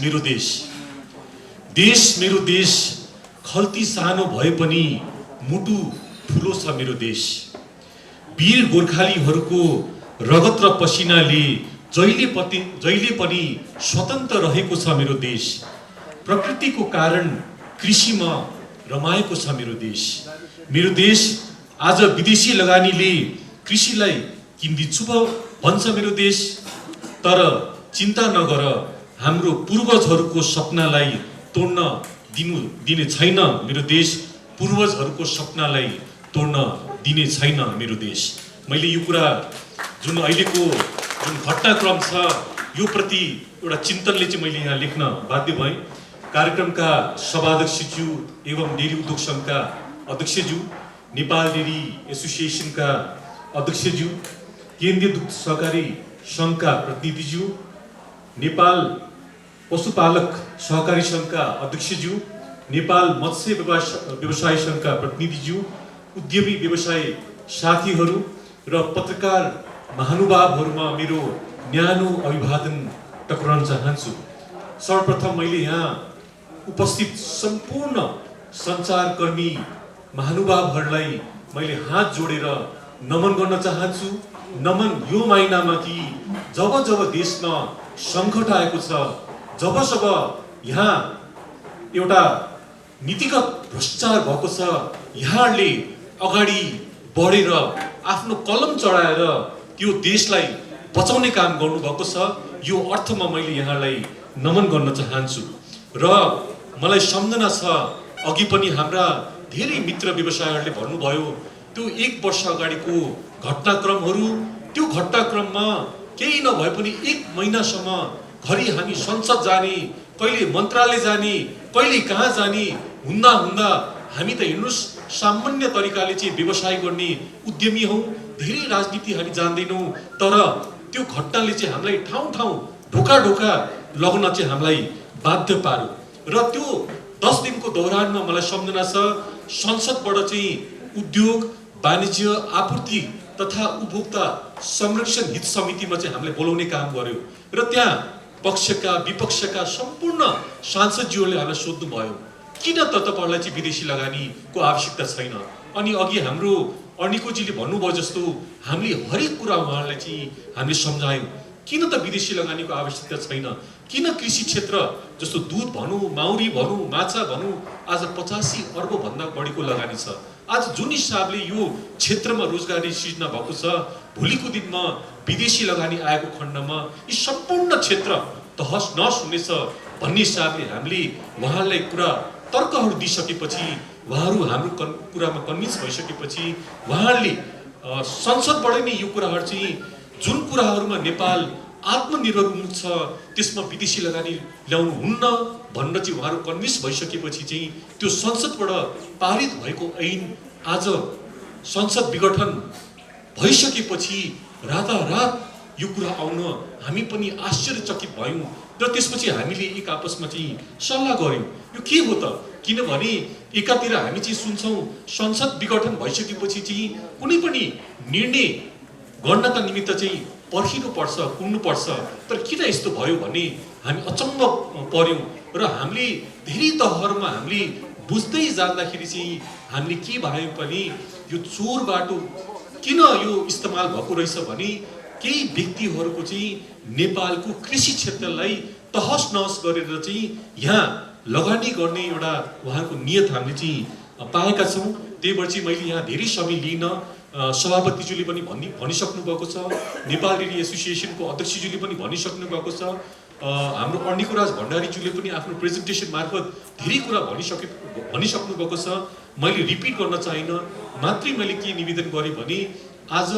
मेरो देश, देश मेरो देश, खल्ती सानो भए पनि मुटु ठुलो छ मेरो देश। वीर गोर्खालीहरूको रगत र पसिनाले जहिले पनि स्वतन्त्र रहेको छ मेरो देश। प्रकृतिको कारण कृषिमा रमाएको छ मेरो देश। मेरो देश आज विदेशी लगानीले कृषिलाई किन्दिछु भन्छ मेरो देश। तर चिन्ता नगर, हाम्रो पूर्वजहरूको सपनालाई तोड्न दिने छैन मेरो देश। पूर्वजहरूको सपनालाई तोड्न दिने छैन मेरो देश। मैले यो कुरा जुन अहिलेको जुन घटनाक्रम छ यो प्रति एउटा चिन्तनले चाहिँ मैले यहाँ लेख्न बाध्य भएँ। कार्यक्रमका सभाध्यक्षज्यू एवं डेरी उद्योग सङ्घका अध्यक्षज्यू, नेपाल डेरी एसोसिएसनका अध्यक्षज्यू, केन्द्रीय दुग्ध सहकारी सङ्घका प्रतिनिधिज्यू, नेपाल पशुपालक सहकारी सङ्घका अध्यक्षज्यू, नेपाल मत्स्य व्यवसाय सङ्घका प्रतिनिधिज्यू, उद्यमी व्यवसाय साथीहरू र पत्रकार महानुभावहरूमा मेरो न्यानो अभिवादन टक्राउन चाहन्छु। सर्वप्रथम मैले यहाँ उपस्थित सम्पूर्ण सञ्चारकर्मी महानुभावहरूलाई मैले हात जोडेर नमन गर्न चाहन्छु। नमन यो महिनामा कि जब जब देशमा सङ्कट आएको छ, जब यहाँ एउटा नीतिगत भ्रष्टाचार भएको छ, यहाँहरूले अगाडि बढेर आफ्नो कलम चढाएर त्यो देशलाई बचाउने काम गर्नुभएको छ। यो अर्थमा मैले यहाँलाई नमन गर्न चाहन्छु। र मलाई सम्झना छ, अघि पनि हाम्रा धेरै मित्र व्यवसायहरूले भन्नुभयो त्यो 1 वर्ष अगाडिको घटनाक्रमहरू, त्यो घटनाक्रममा केही नभए पनि 1 महिनासम्म घरि हामी संसद जाने, कहिले मन्त्रालय जाने, कहिले कहाँ जाने हुँदा हामी त हेर्नुहोस् सामान्य तरिकाले चाहिँ व्यवसाय गर्ने उद्यमी हौँ, धेरै राजनीति हामी जान्दैनौँ। तर त्यो घटनाले चाहिँ हामीलाई ठाउँ ढोका लग्न चाहिँ हामीलाई बाध्य पार्यो। र त्यो 10 दिनको दौरानमा मलाई सम्झना छ, संसदबाट चाहिँ उद्योग, वाणिज्य, आपूर्ति तथा उपभोक्ता संरक्षण हित समितिमा चाहिँ हामीले बोलाउने काम गर्यो। र त्यहाँ पक्षका विपक्षका सम्पूर्ण सांसदज्यूहरूले हामीलाई सोध्नुभयो किन त तपाईँहरूलाई चाहिँ विदेशी लगानीको आवश्यकता छैन। अनि अघि हाम्रो अर्निकोजीले भन्नुभयो जस्तो हामीले हरेक कुरा उहाँहरूलाई चाहिँ हामीले सम्झायौँ किन त विदेशी लगानीको आवश्यकता छैन। किन कृषि क्षेत्र जस्तो दुध भनौँ, माउरी भनौँ, माछा भनौँ, आज 85 अर्ब भन्दा बढीको लगानी छ। आज जुन हिसाबले यो क्षेत्रमा रोजगारी सृजना भएको छ, भोलिको दिनमा विदेशी लगानी आएको खण्डमा यी सम्पूर्ण क्षेत्र तहस नहस हुनेछ भन्ने हिसाबले हामीले उहाँहरूलाई कुरा तर्कहरू दिइसकेपछि, उहाँहरू हाम्रो कुरामा कन्भिन्स भइसकेपछि उहाँहरूले संसदबाट नै यो कुराहरू चाहिँ जुन कुराहरूमा नेपाल आत्मनिर्भर उन्मुख छ त्यसमा विदेशी लगानी ल्याउनु हुन्न भनेर चाहिँ उहाँहरू कन्भिन्स भइसकेपछि चाहिँ त्यो संसदबाट पारित भएको ऐन आज संसद विघटन भइसकेपछि रातारात यो कुरा आउन हामी पनि आश्चर्यचकित भयौँ। र त्यसपछि हामीले एक आपसमा चाहिँ सल्लाह गऱ्यौँ यो के हो त। किनभने एकातिर हामी चाहिँ सुन्छौँ संसद विघटन भइसकेपछि चाहिँ कुनै पनि निर्णय गर्नका निमित्त चाहिँ पर्खिनु पर्छ, कुर्नु पर्छ। तर किन यस्तो भयो भने हामी अचम्म पर्यौँ र हामीले धेरै तहहरूमा हामीले बुझ्दै जाँदाखेरि चाहिँ हामीले के भयो भने यो चोर बाटो किन यो इस्तेमाल भएको रहेछ भने केही व्यक्तिहरूको चाहिँ नेपालको कृषि क्षेत्रलाई तहस नहस गरेर चाहिँ यहाँ लगानी गर्ने एउटा उहाँको नियत हामीले चाहिँ पाएका छौँ। त्यही भएर चाहिँ मैले यहाँ धेरै समय लिन, सभापतिज्यूले पनि भनिसक्नु भएको छ, नेपाल डेरी एसोसिएसनको अध्यक्षज्यूले पनि भनिसक्नु भएको छ, हाम्रो अर्निकोराज भण्डारीज्यूले पनि आफ्नो प्रेजेन्टेसन मार्फत धेरै कुरा भनिसक्नु भएको छ। मैले रिपिट गर्न चाहिनँ, मात्रै मैले के निवेदन गरेँ भने आज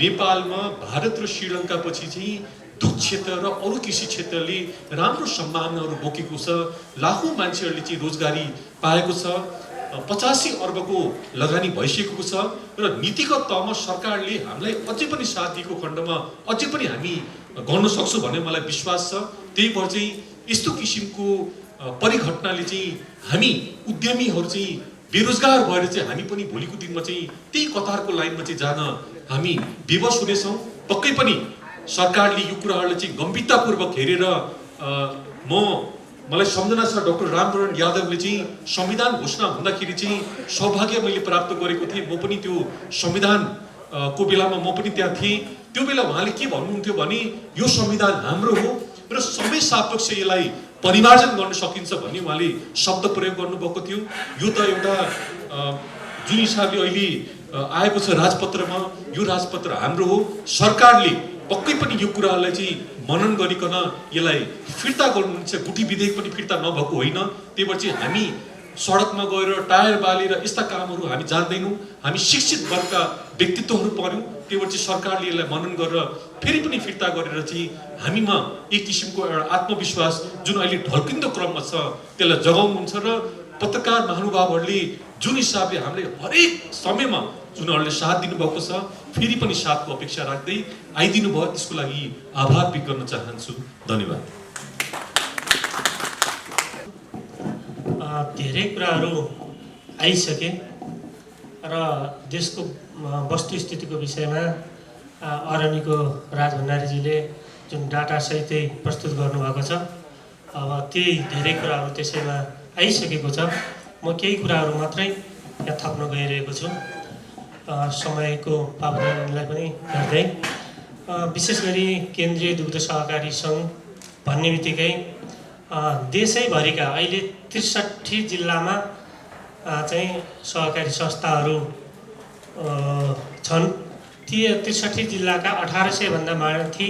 नेपालमा भारत र श्रीलङ्का पछि चाहिँ दुग्ध क्षेत्र र अरू कृषि क्षेत्रले राम्रो सम्भावनाहरू बोकेको छ। लाखौँ मान्छेहरूले चाहिँ रोजगारी पाएको छ, 85 अर्बको लगानी भइसकेको छ र नीतिगत तहमा सरकारले हामीलाई अझै पनि साथ दिएको खण्डमा अझै पनि हामी गर्न सक्छौँ भन्ने मलाई विश्वास छ। त्यही भएर चाहिँ यस्तो किसिमको परिघटनाले चाहिँ हामी उद्यमीहरू चाहिँ बेरोजगार भएर चाहिँ हामी पनि भोलिको दिनमा चाहिँ त्यही कतारको लाइनमा चाहिँ जान हामी विवश हुनेछौँ। पक्कै पनि सरकारले यो कुराहरूलाई चाहिँ गम्भीरतापूर्वक हेरेर मलाई सम्झना छ डाक्टर रामवरण यादवले चाहिँ संविधान घोषणा हुँदाखेरि चाहिँ सौभाग्य मैले प्राप्त गरेको थिएँ। म पनि त्यो संविधान को बेलामा म पनि त्यहाँ थिएँ। त्यो बेला उहाँले के भन्नुहुन्थ्यो भने यो संविधान हाम्रो हो र सबै सापेक्ष यसलाई परिमार्जन गर्न सकिन्छ भन्ने उहाँले शब्द प्रयोग गर्नुभएको थियो। यो त एउटा जुन हिसाबले अहिले आएको छ राजपत्रमा, यो राजपत्र हाम्रो हो। सरकारले पक्कै पनि यो कुरालाई चाहिँ मनन गरिकन यसलाई फिर्ता गर्नुहुन्छ। गुठी विधेयक पनि फिर्ता नभएको होइन। त्यही भएर चाहिँ हामी सडकमा गएर टायर बालेर यस्ता कामहरू हामी जान्दैनौँ। हामी शिक्षित वर्गका व्यक्तित्वहरू पर्यौँ। त्यही भएर चाहिँ सरकारले यसलाई मनन गरेर फेरि पनि फिर्ता गरेर चाहिँ हामीमा एक किसिमको एउटा आत्मविश्वास जुन अहिले ढल्किँदो क्रममा छ त्यसलाई जगाउनुहुन्छ। र पत्रकार महानुभावहरूले जुन हिसाबले हामीले हरेक समयमा उनीहरूले साथ दिनुभएको छ, फेरि पनि साथको अपेक्षा राख्दै आइदिनु भयो, त्यसको लागि आभार व्यक्त गर्न चाहन्छु। धन्यवाद। धेरै कुराहरू आइसके र देशको वस्तुस्थितिको विषयमा अरनिको राज भण्डारीजीले जुन डाटा सहितै प्रस्तुत गर्नुभएको छ। अब त्यही धेरै कुराहरू त्यसैमा आइसकेको छ। म केही कुराहरू मात्रै यहाँ थप्न गइरहेको छु समयको पाबन्दीलाई पनि गर्दै। विशेष गरी केन्द्रीय दुग्ध सहकारी सङ्घ भन्ने बित्तिकै देशैभरिका अहिले 63 जिल्लामा चाहिँ सहकारी संस्थाहरू छन्। ती 63 जिल्लाका 1800 भन्दा माथि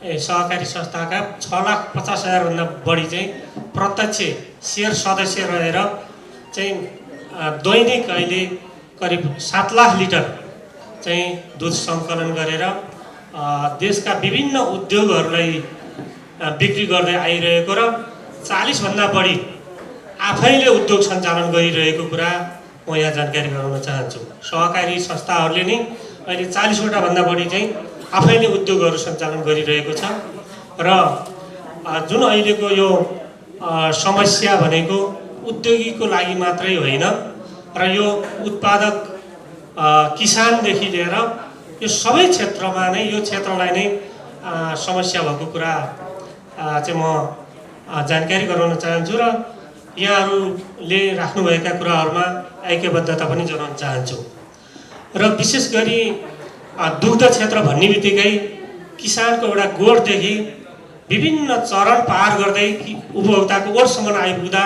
सहकारी संस्थाका 6,50,000 भन्दा बढी चाहिँ प्रत्यक्ष सेयर सदस्य रहेर चाहिँ दैनिक अहिले करिब 7 लाख लिटर चाहिँ दुध सङ्कलन गरेर देशका विभिन्न उद्योगहरूलाई बिक्री गर्दै आइरहेको र 40 भन्दा बढी आफैले उद्योग सञ्चालन गरिरहेको कुरा म यहाँ जानकारी गराउन चाहन्छु। सहकारी संस्थाहरूले नै अहिले 40 वटा भन्दा बढी चाहिँ आफैले उद्योगहरू सञ्चालन गरिरहेको छ। र जुन अहिलेको यो समस्या भनेको उद्योगीको लागि मात्रै होइन र यो उत्पादक किसानदेखि लिएर यो सबै क्षेत्रमा नै यो क्षेत्रलाई नै समस्या भएको कुरा चाहिँ म जानकारी गराउन चाहन्छु र यहाँहरूले राख्नुभएका कुराहरूमा ऐक्यबद्धता पनि जनाउन चाहन्छु। र विशेष गरी दुग्ध क्षेत्र भन्ने बित्तिकै किसानको एउटा गोठदेखि विभिन्न चरण पार गर्दै उपभोक्ताको ओठसम्म आइपुग्दा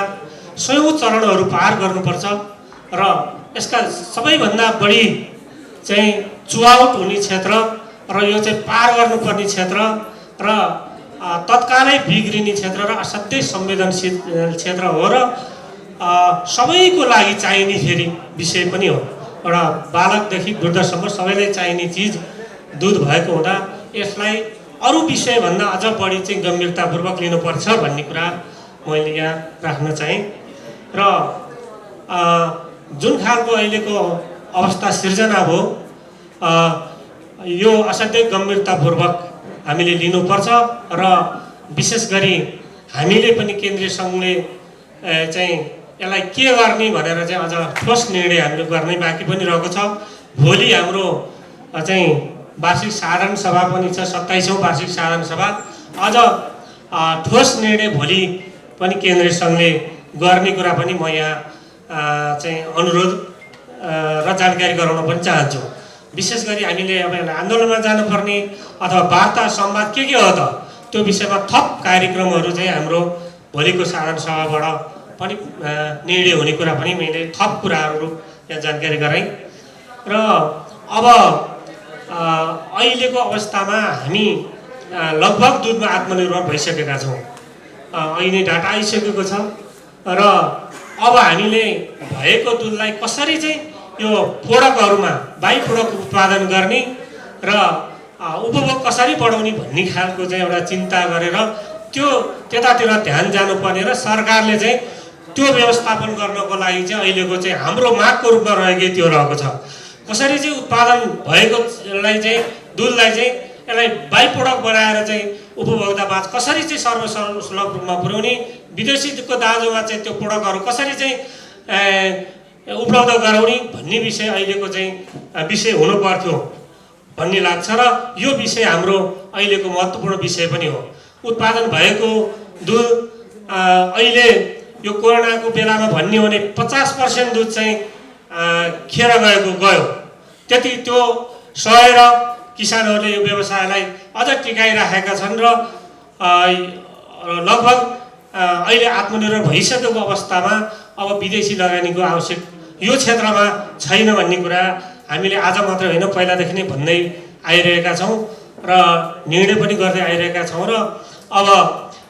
100औं चरणहरू पार गर्नुपर्छ र यसका सबैभन्दा बढी चाहिँ चुहावट हुने क्षेत्र र यो चाहिँ पार गर्नुपर्ने क्षेत्र र तत्कालै बिग्रिने क्षेत्र र असाध्यै संवेदनशील क्षेत्र हो र सबैको लागि चाहिने फेरि विषय पनि हो। एउटा बालकदेखि वृद्धसम्म सबैलाई चाहिने चिज दुध भएको हुँदा यसलाई अरू विषयभन्दा अझ बढी चाहिँ गम्भीरतापूर्वक लिनुपर्छ भन्ने कुरा मैले यहाँ राख्न चाहेँ। र जुन खालको अहिलेको अवस्था सिर्जना भयो यो असाध्यै गम्भीरतापूर्वक हामीले लिनुपर्छ र विशेष गरी हामीले पनि केन्द्रीय सङ्घले चाहिँ यसलाई के गर्ने भनेर चाहिँ अझ ठोस निर्णय हामीले गर्नै बाँकी पनि रहेको छ। भोलि हाम्रो चाहिँ वार्षिक साधारण सभा पनि छ, 27औं वार्षिक साधारण सभा। अझ ठोस निर्णय भोलि पनि केन्द्रीय सङ्घले गर्ने कुरा पनि म यहाँ चाहिँ अनुरोध र जानकारी गराउन पनि चाहन्छु। विशेष गरी हामीले अब यसलाई आन्दोलनमा जानुपर्ने अथवा वार्ता संवाद के हो त त्यो विषयमा थप कार्यक्रमहरू चाहिँ हाम्रो भोलिको साधारण सभाबाट पनि निर्णय हुने कुरा पनि मैले थप कुराहरू यहाँ जानकारी गराएँ। र अब अहिलेको अवस्थामा हामी लगभग दुधमा आत्मनिर्भर भइसकेका छौँ। अहिले डाटा आइसकेको छ र अब हामीले भएको दुधलाई कसरी चाहिँ यो प्रोडक्टहरूमा बाइ प्रोडक्ट उत्पादन गर्ने र उपभोग कसरी बढाउने भन्ने खालको चाहिँ एउटा चिन्ता गरेर त्यो त्यतातिर ध्यान जानुपर्ने र सरकारले चाहिँ त्यो व्यवस्थापन गर्नको लागि चाहिँ अहिलेको चाहिँ हाम्रो मागको रूपमा रहेको त्यो रहेको छ। कसरी चाहिँ उत्पादन भएकोलाई चाहिँ दुधलाई चाहिँ यसलाई बाइ प्रोडक्ट बनाएर चाहिँ उपभोक्ताबाज कसरी चाहिँ सर्वसुलभ रूपमा पुर्याउने, विदेशीको दाजुमा चाहिँ त्यो प्रोडक्टहरू कसरी चाहिँ उपलब्ध गराउने भन्ने विषय अहिलेको चाहिँ विषय हुनु पर्थ्यो भन्ने लाग्छ र यो विषय हाम्रो अहिलेको महत्त्वपूर्ण विषय पनि हो। उत्पादन भएको दुध अहिले यो कोरोनाको बेलामा भन्ने हो भने 50% दुध चाहिँ खेर गयो। त्यति त्यो सहेर किसानहरूले यो व्यवसायलाई अझ टिकाइराखेका छन् र लगभग अहिले आत्मनिर्भर भइसकेको अवस्थामा अब विदेशी लगानीको आवश्यक यो क्षेत्रमा छैन भन्ने कुरा हामीले आज मात्र होइन पहिलादेखि नै भन्दै आइरहेका छौँ र निर्णय पनि गर्दै आइरहेका छौँ। र अब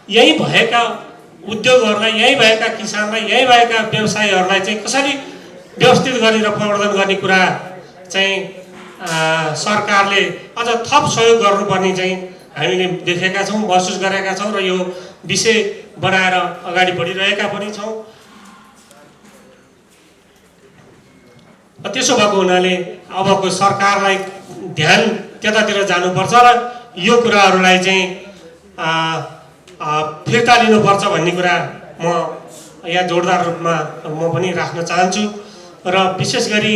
यहीँ भएका उद्योगहरूलाई, यहीँ भएका किसानलाई, यहीँ भएका व्यवसायीहरूलाई चाहिँ कसरी व्यवस्थित गरेर प्रवर्धन गर्ने कुरा चाहिँ सरकारले अझ थप सहयोग गर्नुपर्ने चाहिँ हामीले देखेका छौँ, महसुस गरेका छौँ र यो विषय बनाएर अगाडि बढिरहेका पनि छौँ। त्यसो भएको हुनाले अबको सरकारलाई ध्यान त्यतातिर जानुपर्छ र यो कुराहरूलाई चाहिँ फिर्ता लिनुपर्छ भन्ने कुरा म यहाँ जोडदार रूपमा म पनि राख्न चाहन्छु। र विशेष गरी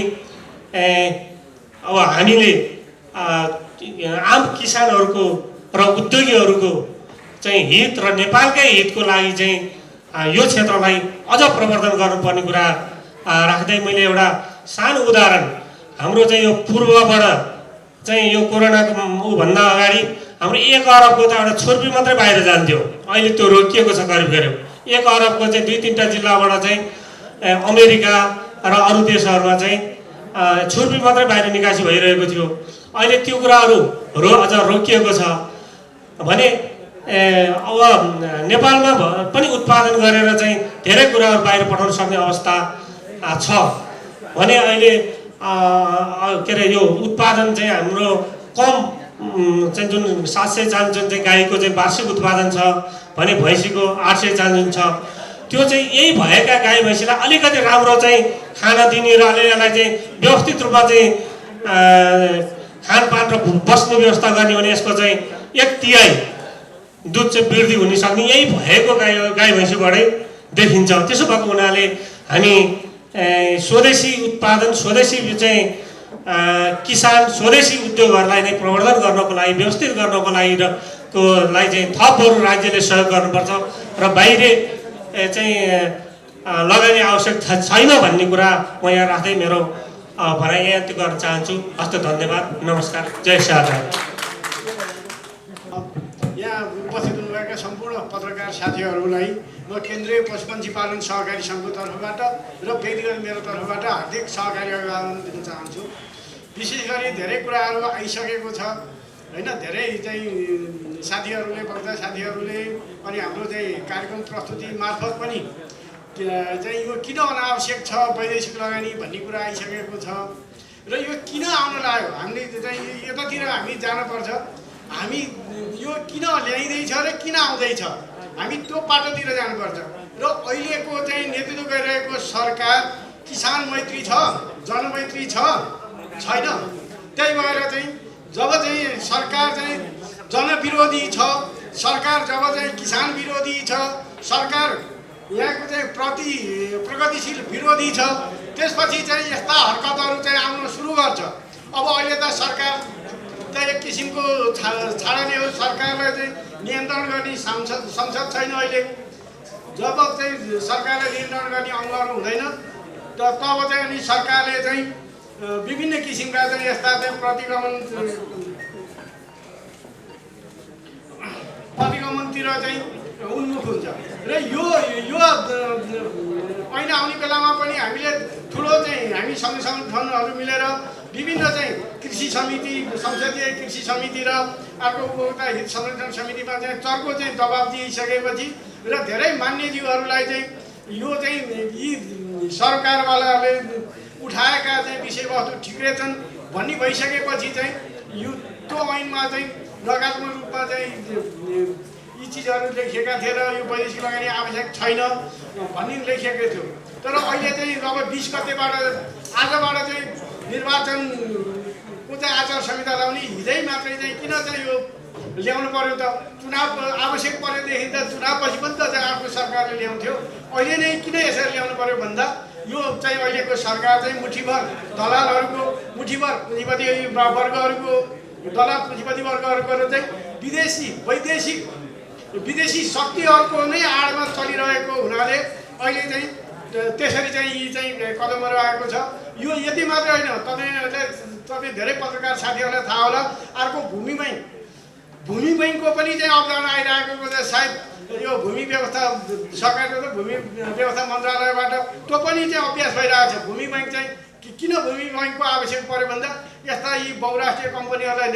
अब हामीले आम किसानहरूको र उद्योगीहरूको चाहिँ हित र नेपालकै हितको लागि चाहिँ यो क्षेत्रलाई अझ प्रवर्धन गर्नुपर्ने कुरा राख्दै मैले एउटा सानो उदाहरण हाम्रो चाहिँ यो पूर्वबाट चाहिँ यो कोरोनाको ऊभन्दा अगाडि हाम्रो 1 अरबको त एउटा छुर्पी मात्रै बाहिर जान्थ्यो। अहिले त्यो रोकिएको छ करिब करिब 1 अरबको चाहिँ 2-3टा जिल्लाबाट चाहिँ अमेरिका र अरू देशहरूमा चाहिँ छुर्पी मात्रै बाहिर निकासी भइरहेको थियो। अहिले त्यो कुराहरू अझ रोकिएको छ भने अब नेपालमा पनि उत्पादन गरेर चाहिँ धेरै कुराहरू बाहिर पठाउन सक्ने अवस्था छ भने अहिले के अरे यो उत्पादन चाहिँ हाम्रो कम चाहिँ जुन 700 चान जुन चाहिँ गाईको चाहिँ वार्षिक उत्पादन छ भने भैँसीको 800 चान जुन छ त्यो चाहिँ यही भएका गाई भैँसीलाई अलिकति राम्रो चाहिँ खाना दिने र यसलाई चाहिँ व्यवस्थित रूपमा चाहिँ खानपान र बस्ने व्यवस्था गर्ने भने यसको चाहिँ 1/3 दुध चाहिँ वृद्धि हुन सक्ने यही भएको गाई भैँसीबाटै देखिन्छ। त्यसो भएको हुनाले हामी स्वदेशी उत्पादन, स्वदेशी चाहिँ किसान, स्वदेशी उद्योगहरूलाई नै प्रवर्धन गर्नको लागि, व्यवस्थित गर्नको लागि चाहिँ थप बरु राज्यले सहयोग गर्नुपर्छ र बाहिर चाहिँ लगानी आवश्यक छैन भन्ने कुरा म यहाँ राख्दै मेरो भनाइ यहाँ गर्न चाहन्छु। हस्त धन्यवाद, नमस्कार, जय शाहराम। यहाँ उपस्थित हुनुभएका सम्पूर्ण पत्रकार साथीहरूलाई म केन्द्रीय पशुपन्छी पालन सहकारी सङ्घको तर्फबाट र व्यक्तिगत मेरो तर्फबाट हार्दिक सहकारी अभिवादन दिन चाहन्छु। विशेष गरी धेरै कुराहरू आइसकेको छ होइन, धेरै चाहिँ साथीहरूले वक्ता साथीहरूले अनि हाम्रो चाहिँ कार्यक्रम प्रस्तुति मार्फत पनि चाहिँ यो किन अनावश्यक छ वैदेशिक लगानी भन्ने कुरा आइसकेको छ र यो किन आउन लाग्यो। हामीले चाहिँ यतातिर हामी जानुपर्छ, हामी यो किन ल्याइँदैछ र किन आउँदैछ हामी त्यो बाटोतिर जानुपर्छ। र अहिलेको चाहिँ नेतृत्व गरिरहेको सरकार किसान मैत्री छ, जनमैत्री छैन। त्यही भएर चाहिँ जब चाहिँ सरकार चाहिँ जनविरोधी छ, सरकार जब चाहिँ किसान विरोधी छ, सरकार यहाँको चाहिँ प्रगतिशील विरोधी छ, त्यसपछि चाहिँ यस्ता हरकतहरू चाहिँ आउन सुरु गर्छ। अब अहिले त सरकार एक किसिमको छाडने हो, सरकारलाई चाहिँ नियन्त्रण गर्ने संसद छैन अहिले। जब चाहिँ सरकारले नियन्त्रण गर्ने अङ्गहरू हुँदैन तब चाहिँ अनि सरकारले चाहिँ विभिन्न किसिमका चाहिँ यस्ता चाहिँ प्रतिगमनतिर चाहिँ उन्मुख हुन्छ र यो ऐन आउने बेलामा पनि हामीले ठुलो चाहिँ हामी सङ्घ सङ्गठनहरू मिलेर विभिन्न चाहिँ कृषि समिति, संसदीय कृषि समिति र अर्को उपभोक्ता हित संरक्षण समितिमा चाहिँ चर्को चाहिँ दबाब दिइसकेपछि र धेरै मान्यज्यूहरूलाई चाहिँ यो चाहिँ यी सरकारवालाले उठाएका चाहिँ विषयवस्तु ठिकै छन् भन्ने भइसकेपछि चाहिँ यो त्यो ऐनमा चाहिँ नकारात्मक रूपमा चाहिँ यी चिजहरू लेखिएका थिए र यो वैदेशिक लगानी आवश्यक छैन भन्ने लेखिएको थियो। तर अहिले चाहिँ अब 20 गतेबाट आजबाट चाहिँ निर्वाचनको चाहिँ आचार संहिता ल्याउने हिजै मात्रै चाहिँ किन चाहिँ यो ल्याउनु पर्यो त? चुनाव आवश्यक परेदेखि त चुनावपछि पनि त चाहिँ आफ्नो सरकारले ल्याउँथ्यो, अहिले नै किन यसरी ल्याउनु पर्यो भन्दा यो चाहिँ अहिलेको सरकार चाहिँ मुठीभर दलालहरूको, मुठीभर पुँजीपति वर्गहरूको, दलाल पुँजीपति वर्गहरूको चाहिँ वैदेशिक विदेशी शक्तिहरूको नै आडमा चलिरहेको हुनाले अहिले चाहिँ त्यसरी चाहिँ यी चाहिँ कदमहरू आएको छ। यो यति मात्रै होइन, तपाईँ धेरै पत्रकार साथीहरूलाई थाहा होला, अर्को भूमि बैङ्कको पनि चाहिँ अवधारणा आइरहेको छ। सायद यो भूमि व्यवस्था सरकारको त भूमि व्यवस्था मन्त्रालयबाट त्यो पनि चाहिँ अभ्यास भइरहेको छ। भूमि बैङ्क चाहिँ किन भूमि बैङ्कको आवश्यक पर्यो भन्दा यस्ता यी बहुराष्ट्रिय कम्पनीहरूलाई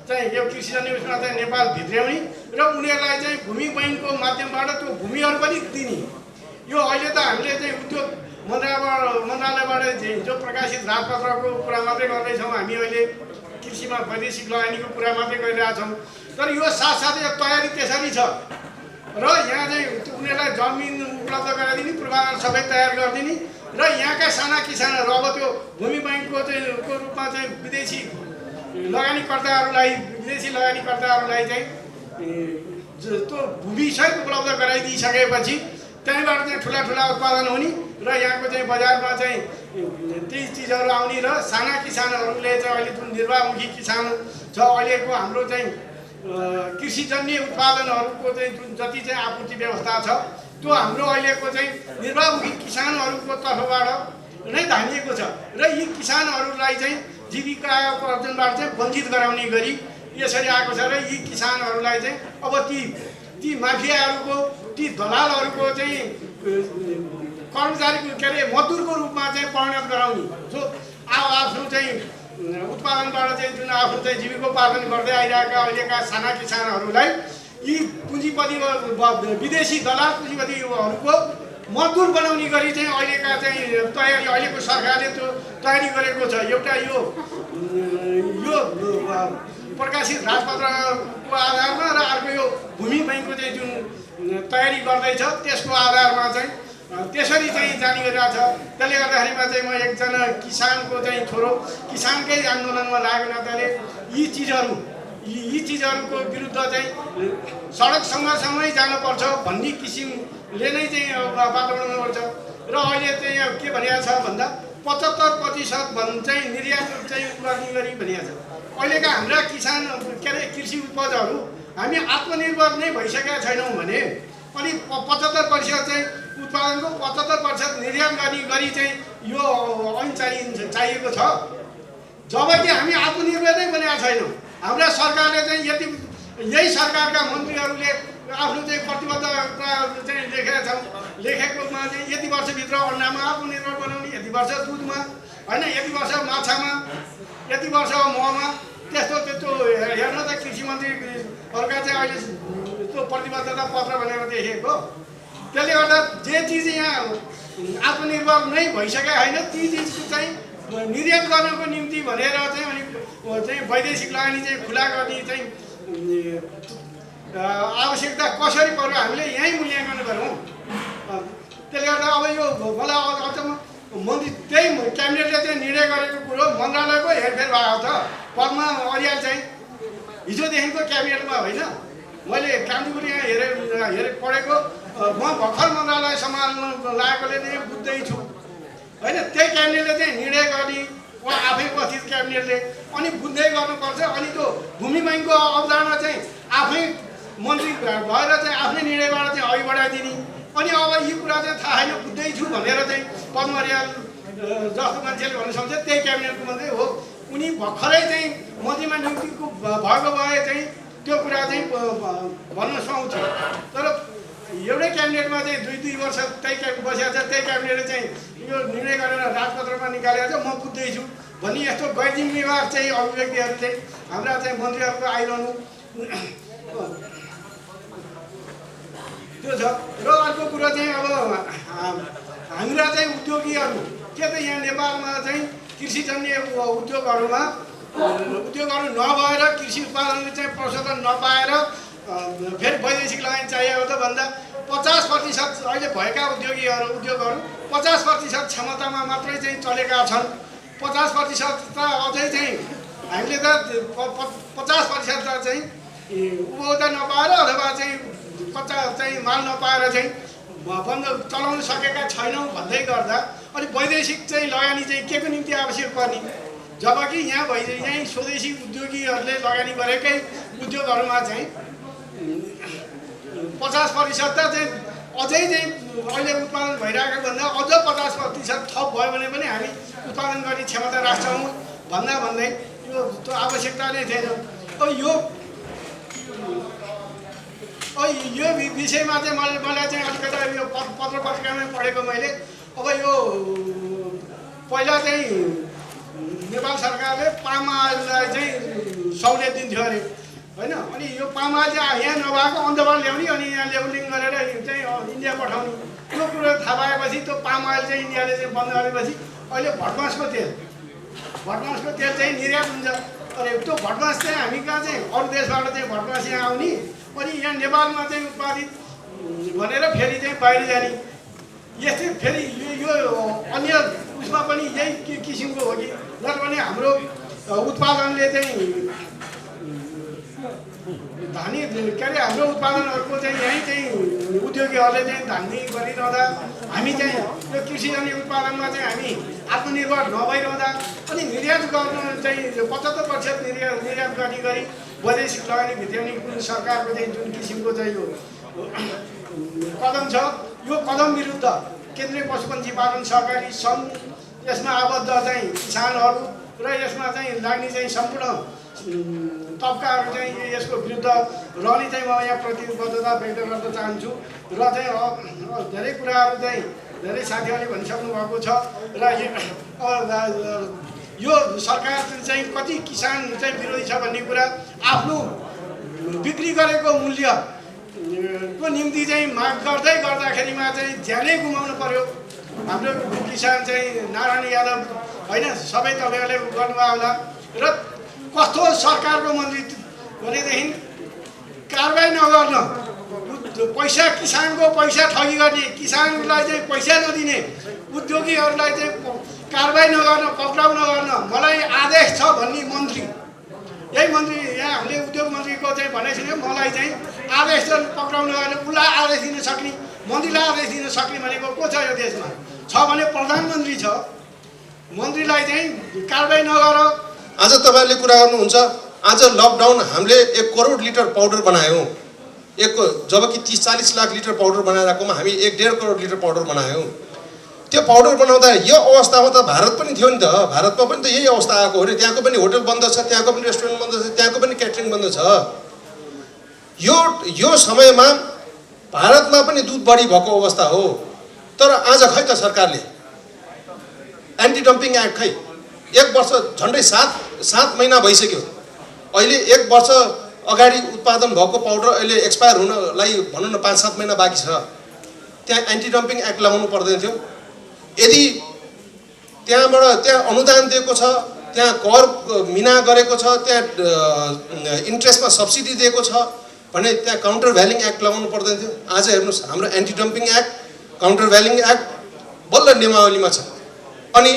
चाहिँ यो कृषिजन्य उसमा चाहिँ नेपाल भित्र्याउने र उनीहरूलाई चाहिँ भूमि बैङ्कको माध्यमबाट त्यो भूमिहरू पनि दिने। यो अहिले त हामीले चाहिँ उद्योग मन्त्रालयबाट जो प्रकाशित राजपत्रको कुरा मात्रै गर्दैछौँ, हामी अहिले कृषिमा वैदेशिक लगानीको कुरा मात्रै गरिरहेछौँ। तर यो साथसाथै तयारी त्यसरी छ र यहाँ चाहिँ उनीहरूलाई जमिन उपलब्ध गराइदिने, पूर्वाधार सबै तयार गरिदिने र यहाँका साना किसानहरू अब त्यो भूमि बैङ्कको चाहिँ रूपमा चाहिँ विदेशी लगानीकर्ताहरूलाई चाहिँ त्यो भूमि सहित उपलब्ध गराइदिइसकेपछि त्यहीँबाट चाहिँ ठुला उत्पादन हुने र यहाँको चाहिँ बजारमा चाहिँ ती चिजहरू आउने र साना किसानहरूले चाहिँ अहिले जुन निर्वाहमुखी किसान छ अहिलेको हाम्रो चाहिँ कृषिजन्य उत्पादनहरूको चाहिँ जुन जति चाहिँ आपूर्ति व्यवस्था छ त्यो हाम्रो अहिलेको चाहिँ निर्वाहमुखी किसानहरूको तर्फबाट नै धानिएको छ र यी किसानहरूलाई चाहिँ जीविकाको अर्जनबाट चाहिँ वञ्चित गराउने गरी यसरी आएको छ र यी किसानहरूलाई चाहिँ अब ती माफियाहरूको ती दलालहरूको चाहिँ कर्मचारीको के अरे मजदुरको रूपमा चाहिँ परिणत गराउने, जो आफ्नो चाहिँ उत्पादनबाट चाहिँ जुन आफ्नो चाहिँ जीविकोपार्जन गर्दै आइरहेका अहिलेका साना किसानहरूलाई यी पुँजीपति विदेशी दलाल पुँजीपतिहरूको मजदुर बनाउने गरी चाहिँ अहिलेका चाहिँ तयारी अहिलेको सरकारले त्यो तयारी गरेको छ। एउटा यो प्रकाशित राजपत्रको आधारमा र अर्को यो भूमि बैङ्कको चाहिँ जुन तयारी गर्दैछ त्यसको आधारमा चाहिँ त्यसरी चाहिँ जाने गरिरहेको छ। त्यसले गर्दाखेरिमा चाहिँ म एकजना किसानको चाहिँ छोरो किसानकै आन्दोलनमा लागेको नाताले यी चिजहरूको विरुद्ध चाहिँ सडक सङ्घर्षमै जानुपर्छ भन्ने किसिमले नै चाहिँ वातावरण हुनुपर्छ। र अहिले चाहिँ के भनिएको छ भन्दा 75% चाहिँ निर्यात चाहिँ गर्ने गरी भनिएको छ। अहिलेका हाम्रा किसान के अरे कृषि उपजहरू हामी आत्मनिर्भर नै भइसकेका छैनौँ भने अनि 75% चाहिँ उत्पादनको 75% निर्यात गर्ने गरी चाहिँ यो ऐन चाहिएको छ। जबकि हामी आत्मनिर्भर नै बनेका छैनौँ। हाम्रा सरकारले चाहिँ यही सरकारका मन्त्रीहरूले आफ्नो चाहिँ प्रतिबद्धता चाहिँ लेखेकोमा चाहिँ यति वर्षभित्र अन्नमा आत्मनिर्भर बनाउने, यति वर्ष दुधमा होइन, यति वर्ष माछामा, यति वर्ष महमा, त्यस्तो हेर्न त कृषि मन्त्रीहरूका चाहिँ अहिले त्यो प्रतिबद्धता पत्र भनेर देखेको। त्यसले गर्दा जे चिज यहाँ आत्मनिर्भर नै भइसकेका होइन ती चिजको चाहिँ निर्यात गर्नको निम्ति भनेर चाहिँ अनि चाहिँ वैदेशिक लगानी चाहिँ खुला गर्ने चाहिँ आवश्यकता कसरी पर्यो हामीले यहीँ मूल्याङ्कन गरौँ। त्यसले गर्दा अब यो मलाई अझ मन्त्री त्यही क्याबिनेटले चाहिँ निर्णय गरेको कुरो मन्त्रालयको हेरफेर भएको छ। पद्मा अर्याल चाहिँ हिजोदेखिको क्याबिनेटमा होइन, मैले कान्तिपुर यहाँ पढेको म भर्खर मन्त्रालय सम्हाल्न लागेकोले नै बुझ्दैछु होइन। त्यही क्याबिनेटले चाहिँ निर्णय गर्ने उहाँ आफै उपस्थित क्याबिनेटले अनि बुझ्दै गर्नुपर्छ। अनि त्यो भूमि बैङ्कको अवधारणा चाहिँ आफै मन्त्री भएर चाहिँ आफ्नै निर्णयबाट चाहिँ अघि बढाइदिने। अनि अब यी कुरा चाहिँ थाहा छैन बुझ्दैछु भनेर चाहिँ पद्म अर्याल जस्तो मान्छेले भन्नु सक्छ त्यही क्याबिनेटको मन्त्री हो, उनी भर्खरै चाहिँ मन्त्रीमा नियुक्तिको भएको भए चाहिँ त्यो कुरा चाहिँ भन्न सुहाउँथ्यो। तर एउटै क्याबिनेटमा चाहिँ दुई वर्ष त्यही बसेको छ, त्यही क्याबिनेटले चाहिँ यो निर्णय गरेर राजपत्रमा निकालेर चाहिँ म बुझ्दैछु भन्ने यस्तो गैर जिम्मेवार चाहिँ अभिव्यक्तिहरू चाहिँ हाम्रा चाहिँ मन्त्रीहरूको आइरहनु त्यो छ। र अर्को कुरा चाहिँ अब हाम्रा चाहिँ उद्योगीहरू के त यहाँ नेपालमा चाहिँ कृषिजन्य उद्योगहरू नभएर कृषि उत्पादनले चाहिँ प्रशोधन नपाएर फेरि वैदेशिक लगानी चाहिएको त भन्दा 50% अहिले भएका उद्योगहरू 50% क्षमतामा मात्रै चाहिँ चलेका छन्। 50% त अझै चाहिँ हामीले त 50% त चाहिँ उपभोक्ता नपाएर अथवा चाहिँ कच्चा चाहिँ माल नपाएर चाहिँ बन्द चलाउन सकेका छैनौँ भन्दै गर्दा अनि वैदेशिक चाहिँ लगानी चाहिँ के को निम्ति आवश्यक पर्ने, जबकि यहीँ स्वदेशी उद्योगीहरूले लगानी गरेकै उद्योगहरूमा चाहिँ 50% त चाहिँ अझै चाहिँ अहिले उत्पादन भइरहेको भन्दा अझ 50% थप भयो भने पनि हामी उत्पादन गर्ने क्षमता राख्छौँ भन्दै यो त्यो आवश्यकता नै थिएन। यो विषयमा चाहिँ मलाई चाहिँ अलिकति यो पत्र पत्रिकामै पढेको मैले। अब यो पहिला चाहिँ नेपाल सरकारले पाम आइललाई चाहिँ सहुलियत दिन्थ्यो अरे होइन। अनि यो पाम आइल चाहिँ यहाँ नभएको अन्तबाट ल्याउने अनि यहाँ लेबलिङ गरेर चाहिँ इन्डिया पठाउने, त्यो कुरो थाहा पाएपछि त्यो पाम आइल चाहिँ इन्डियाले चाहिँ बन्द गरेपछि अहिले भटमासको तेल चाहिँ निर्यात हुन्छ। अनि त्यो भटमास चाहिँ हामी कहाँ चाहिँ अरू देशबाट चाहिँ भटमास यहाँ आउने अनि यहाँ नेपालमा चाहिँ उत्पादित भनेर फेरि चाहिँ बाहिर जाने, यस्तै फेरि यो अन्य उसमा पनि यही किसिमको हो कि नभने हाम्रो उत्पादनले चाहिँ धानी के अरे हाम्रो उत्पादनहरूको चाहिँ यहीँ चाहिँ उद्योगीहरूले चाहिँ धानी गरिरहँदा हामी चाहिँ यो कृषिजन्य उत्पादनमा चाहिँ हामी आत्मनिर्भर नभइरहँदा अनि निर्यात गर्नु चाहिँ 75% निर्यात गर्ने गरी वैदेशिक लगानी भित्र्याउने कुन सरकारको चाहिँ जुन किसिमको चाहिँ यो कदम छ, यो कदम विरुद्ध केन्द्रीय पशुपन्छी पालन सहकारी सङ्घ, यसमा आबद्ध चाहिँ किसानहरू र यसमा चाहिँ लाग्ने चाहिँ सम्पूर्ण तबकाहरू चाहिँ यसको विरुद्ध रहने चाहिँ म यहाँ प्रतिबद्धता व्यक्त गर्न चाहन्छु। र चाहिँ धेरै कुराहरू चाहिँ धेरै साथीहरूले भनिसक्नु भएको छ र यो सरकार चाहिँ कति किसान चाहिँ विरोधी छ भन्ने कुरा आफ्नो बिक्री गरेको मूल्यको निम्ति चाहिँ माग गर्दाखेरिमा चाहिँ ज्यानै गुमाउनु पर्यो। हाम्रो किसान चाहिँ नारायण यादव होइन, सबै तपाईँहरूले गर्नुभयो होला। र कस्तो सरकारको मन्त्री भनेदेखि कारबाही नगर्न, पैसा किसानको पैसा ठगी गर्ने, किसानलाई चाहिँ पैसा नदिने, उद्योगीहरूलाई चाहिँ कारबाही नगर्न, पक्राउ नगर्न मलाई आदेश छ भन्ने मन्त्री, यही मन्त्री यहाँ हामीले उद्योग मन्त्रीको चाहिँ भनेको छैन। मलाई चाहिँ आदेश छ पक्राउ नगर्ने, उसलाई आदेश दिन सक्ने, मन्त्रीलाई आदेश दिन सक्ने भनेको को छ यो देशमा? छ भने प्रधानमन्त्री छ। मन्त्रीलाई चाहिँ कारबाही नगर। आज तपाईँहरूले कुरा गर्नुहुन्छ, आज लकडाउन हामीले 1 करोड लिटर पाउडर बनायौँ, जबकि 30-40 लाख लिटर पाउडर बनाइरहेकोमा हामी 1.5 करोड लिटर पाउडर बनायौँ। त्यो पाउडर बनाउँदा यो अवस्थामा त भारत पनि थियो नि त, भारतमा पनि त यही अवस्था आएको हो नि। त्यहाँको पनि होटल बन्द छ, त्यहाँको पनि रेस्टुरेन्ट बन्द छ, त्यहाँको पनि क्याटरिङ बन्द छ। यो समयमा भारतमा पनि दुध बढी भएको अवस्था हो। तर आज खै त सरकारले एन्टी डम्पिङ एक्ट खै 1 वर्ष झन्डै 7 महिना भइसक्यो। अहिले 1 वर्ष अगाडि उत्पादन भएको पाउडर अहिले एक्सपायर हुनलाई भनौँ न 5-7 महिना बाँकी छ। त्यहाँ एन्टी डम्पिङ एक्ट लगाउनु पर्दैन थियो। यदि त्यहाँ अनुदान दिएको छ, त्यहाँ कर मिना गरेको छ, त्यहाँ इन्ट्रेस्टमा सब्सिडी दिएको छ भने त्यहाँ काउन्टर भ्यालिङ एक्ट लगाउनु पर्दैन थियो। आज हेर्नुहोस्, हाम्रो anti dumping act, countervailing act बल्ल नियमावलीमा छ। अनि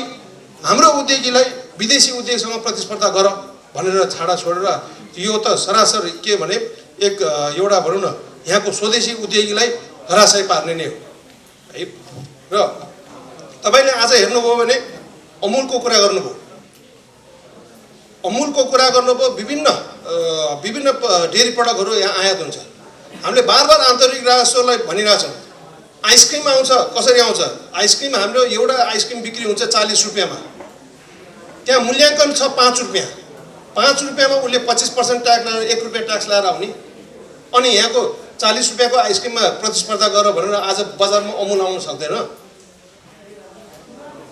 हाम्रो उद्योगीलाई विदेशी उद्योगसँग प्रतिस्पर्धा गर भनेर छाडा छोडेर यो त सरासर के भने एउटा भनौँ न यहाँको स्वदेशी उद्योगीलाई हराशय पार्ने नै हो है। र तपाईँले आज हेर्नुभयो भने अमुलको कुरा गर्नुभयो, विभिन्न डेरी प्रडक्टहरू यहाँ आयात हुन्छ। हामीले बार आन्तरिक राजस्वलाई भनिरहेछौँ। आइसक्रिम आउँछ, कसरी आउँछ? आइसक्रिम हाम्रो एउटा आइसक्रिम बिक्री हुन्छ 40 रुपियाँमा, त्यहाँ मूल्याङ्कन छ 5 रुपियाँ। 5 रुपियाँमा उसले 25% ट्याक्स लगाएर 1 रुपियाँ ट्याक्स लगाएर आउने। अनि यहाँको 40 रुपियाँको आइसक्रिममा प्रतिस्पर्धा गर भनेर आज बजारमा अमुल आउन सक्दैन।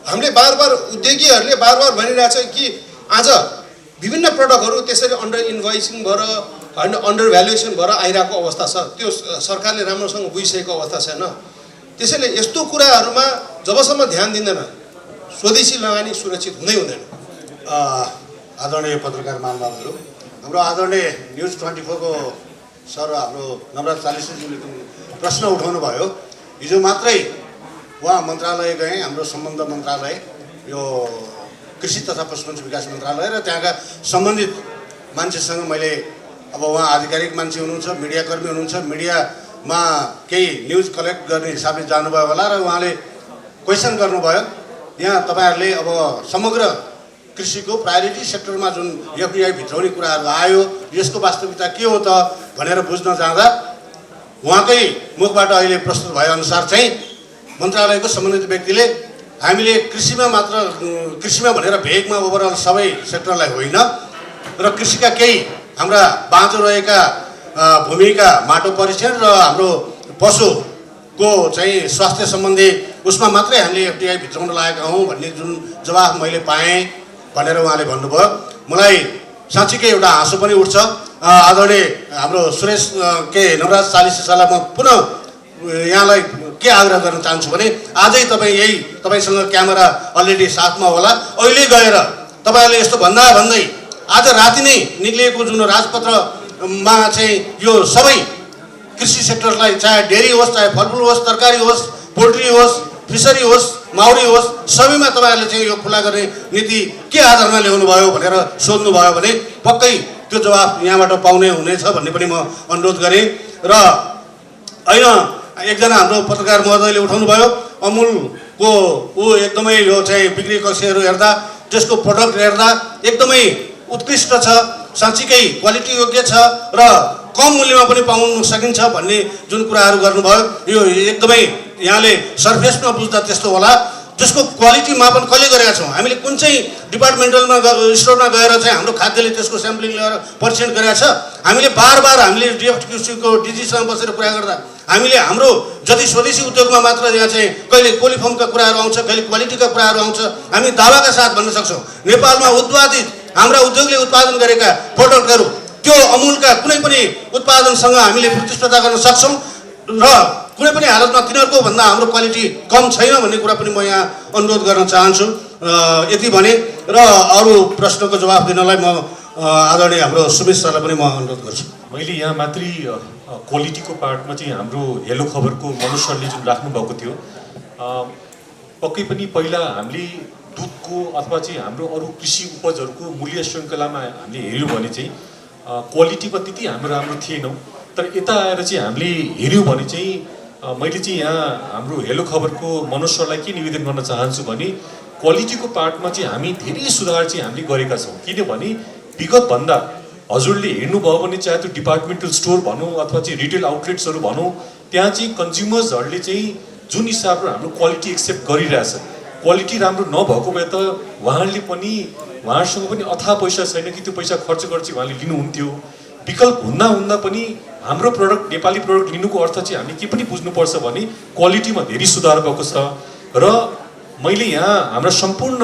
हामीले उद्योगीहरूले बार भनिरहेछ कि आज विभिन्न प्रडक्टहरू त्यसरी अन्डर इन्भोइसिङ भएर होइन, अन्डर भ्यालुएसन भएर आइरहेको अवस्था छ। त्यो सरकारले राम्रोसँग बुझिसकेको अवस्था छैन। त्यसैले यस्तो कुराहरूमा जबसम्म ध्यान दिँदैन स्वदेशी लगानी सुरक्षित हुँदैन। आदरणीय पत्रकार महानुभावहरू, हाम्रो आदरणीय न्युज 24 को सर हाम्रो नवराज चालिसेजीले प्रश्न उठाउनु भयो। हिजो मात्रै उहाँ मन्त्रालय गए, हाम्रो सम्बन्ध मन्त्रालय, यो कृषि तथा पशुपन्छी विकास मन्त्रालय र त्यहाँका सम्बन्धित मान्छेसँग मैले, अब उहाँ आधिकारिक मान्छे हुनुहुन्छ, मिडियाकर्मी हुनुहुन्छ, मिडियामा केही न्युज कलेक्ट गर्ने हिसाबले जानुभयो होला र उहाँले क्वेसन गर्नुभयो। यहाँ तपाईँहरूले अब समग्र कृषिको प्रायोरिटी सेक्टरमा जुन एफडिआई भित्राउने कुराहरू आयो, यसको वास्तविकता के हो त भनेर बुझ्न जाँदा उहाँकै मुखबाट अहिले प्रस्तुत भएअनुसार चाहिँ मन्त्रालयको सम्बन्धित व्यक्तिले हामीले कृषिमा भनेर भेगमा ओभरअल सबै सेक्टरलाई होइन र कृषिका केही हाम्रा बाँझो रहेका भूमिका माटो परीक्षण र हाम्रो पशुको चाहिँ स्वास्थ्य सम्बन्धी उसमा मात्रै हामीले एफडिआई भित्राउन लागेका हौँ भन्ने जुन जवाफ मैले पाएँ भनेर उहाँले भन्नुभयो। मलाई साँच्चीकै एउटा हाँसो पनि उठ्छ। आदरणीय हाम्रो सुरेश के नवराज चालिसेसालाई म पुनः यहाँलाई के आग्रह गर्न चाहन्छु भने आजै तपाईँसँग क्यामेरा अलरेडी साथमा होला, अहिले गएर तपाईँहरूले यस्तो भन्दै आज राति नै निक्लिएको जुन राजपत्रमा चाहिँ यो सबै कृषि सेक्टरलाई चाहे डेरी होस्, चाहे फलफुल होस्, तरकारी होस्, पोल्ट्री होस्, फिसरी होस्, माउरी होस्, सबैमा तपाईँहरूले चाहिँ यो खुला गर्ने नीति के आधारमा ल्याउनु भयो भनेर सोध्नुभयो भने पक्कै त्यो जवाफ यहाँबाट पाउने हुनेछ भन्ने पनि म अनुरोध गरेँ। र होइन एकजना हाम्रो पत्रकार महोदयले उठाउनु भयो अमुलको एकदमै यो चाहिँ बिक्री कक्षहरू हेर्दा त्यसको प्रडक्ट हेर्दा एकदमै उत्कृष्ट छ, साँच्चीकै क्वालिटी योग्य छ र कम मूल्यमा पनि पाउन सकिन्छ भन्ने जुन कुराहरू गर्नुभयो यो एकदमै यहाँले सरफेसमा बुझ्दा त्यस्तो होला। जसको क्वालिटी मापन कसले गरेका छौँ हामीले कुन चाहिँ डिपार्टमेन्टलमा स्टोरमा गएर चाहिँ हाम्रो खाद्यले त्यसको स्याम्पलिङ लिएर परीक्षण गरेका छ। हामीले बार हामीले डिएफटिक्यूसीको डिजीसँग बसेर कुरा गर्दा हामीले हाम्रो जति स्वदेशी उद्योगमा मात्र यहाँ चाहिँ कहिले कोलिफर्मका कुराहरू आउँछ, कहिले क्वालिटीका कुराहरू आउँछ। हामी दावाका साथ भन्न सक्छौँ नेपालमा उत्पादित हाम्रा उद्योगले उत्पादन गरेका प्रडक्टहरू त्यो अमुलका कुनै पनि उत्पादनसँग हामीले प्रतिस्पर्धा गर्न सक्छौँ र कुनै पनि हालतमा तिनीहरूको भन्दा हाम्रो क्वालिटी कम छैन भन्ने कुरा पनि म यहाँ अनुरोध गर्न चाहन्छु। यति भने र अरू प्रश्नको जवाफ दिनलाई म आदरणीय हाम्रो सुमित सरलाई पनि म अनुरोध गर्छु। मैले यहाँ मात्रै क्वालिटीको पार्टमा चाहिँ हाम्रो हेलो खबरको मनोज सरले जुन राख्नुभएको थियो, पक्कै पनि पहिला हामीले दुधको अथवा चाहिँ हाम्रो अरू कृषि उपजहरूको मूल्य श्रृङ्खलामा हामीले हेऱ्यौँ भने चाहिँ क्वालिटीमा त्यति हाम्रो राम्रो थिएनौँ। तर यता आएर चाहिँ हामीले हेऱ्यौँ भने चाहिँ मैले चाहिँ यहाँ हाम्रो हेलो खबरको मनोज सरलाई के निवेदन गर्न चाहन्छु भने क्वालिटीको पार्टमा चाहिँ हामी धेरै सुधार चाहिँ हामीले गरेका छौँ। किनभने विगतभन्दा हजुरले हेर्नुभयो भने चाहे त्यो डिपार्टमेन्टल स्टोर भनौँ अथवा चाहिँ रिटेल आउटलेट्सहरू भनौँ, त्यहाँ चाहिँ कन्ज्युमर्सहरूले चाहिँ जुन हिसाबले हाम्रो क्वालिटी एक्सेप्ट गरिरहेछ, क्वालिटी राम्रो नभएको भए त उहाँहरूसँग पनि अथाह पैसा छैन कि त्यो पैसा खर्च गर्छ उहाँले लिनुहुन्थ्यो। विकल्प हुँदा पनि हाम्रो प्रडक्ट नेपाली प्रडक्ट लिनुको अर्थ चाहिँ हामीले के पनि बुझ्नुपर्छ भने क्वालिटीमा धेरै सुधार भएको छ। र मैले यहाँ हाम्रा सम्पूर्ण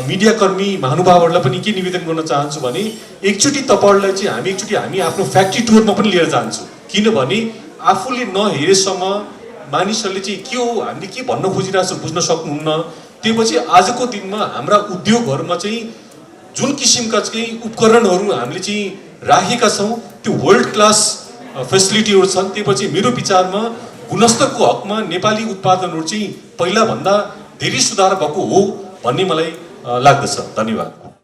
मिडियाकर्मी महानुभावहरूलाई पनि के निवेदन गर्न चाहन्छु भने एकचोटि तपाईँहरूलाई चाहिँ हामी आफ्नो फ्याक्ट्री टुरमा पनि लिएर जान्छौँ। किनभने आफूले नहेरेसम्म मानिसहरूले चाहिँ के हो हामीले के भन्न खोजिरहेको छ बुझ्न सक्नुहुन्न। त्यसपछि आजको दिनमा हाम्रा उद्योगहरूमा चाहिँ जुन किसिमका चाहिँ उपकरणहरू हामीले चाहिँ राखेका छौँ त्यो वर्ल्ड क्लास फेसिलिटीहरू छन्। त्यसपछि मेरो विचारमा गुणस्तरको हकमा नेपाली उत्पादनहरू चाहिँ पहिलाभन्दा धेरै सुधार भएको हो भन्ने मलाई लाग्दछ। धन्यवाद।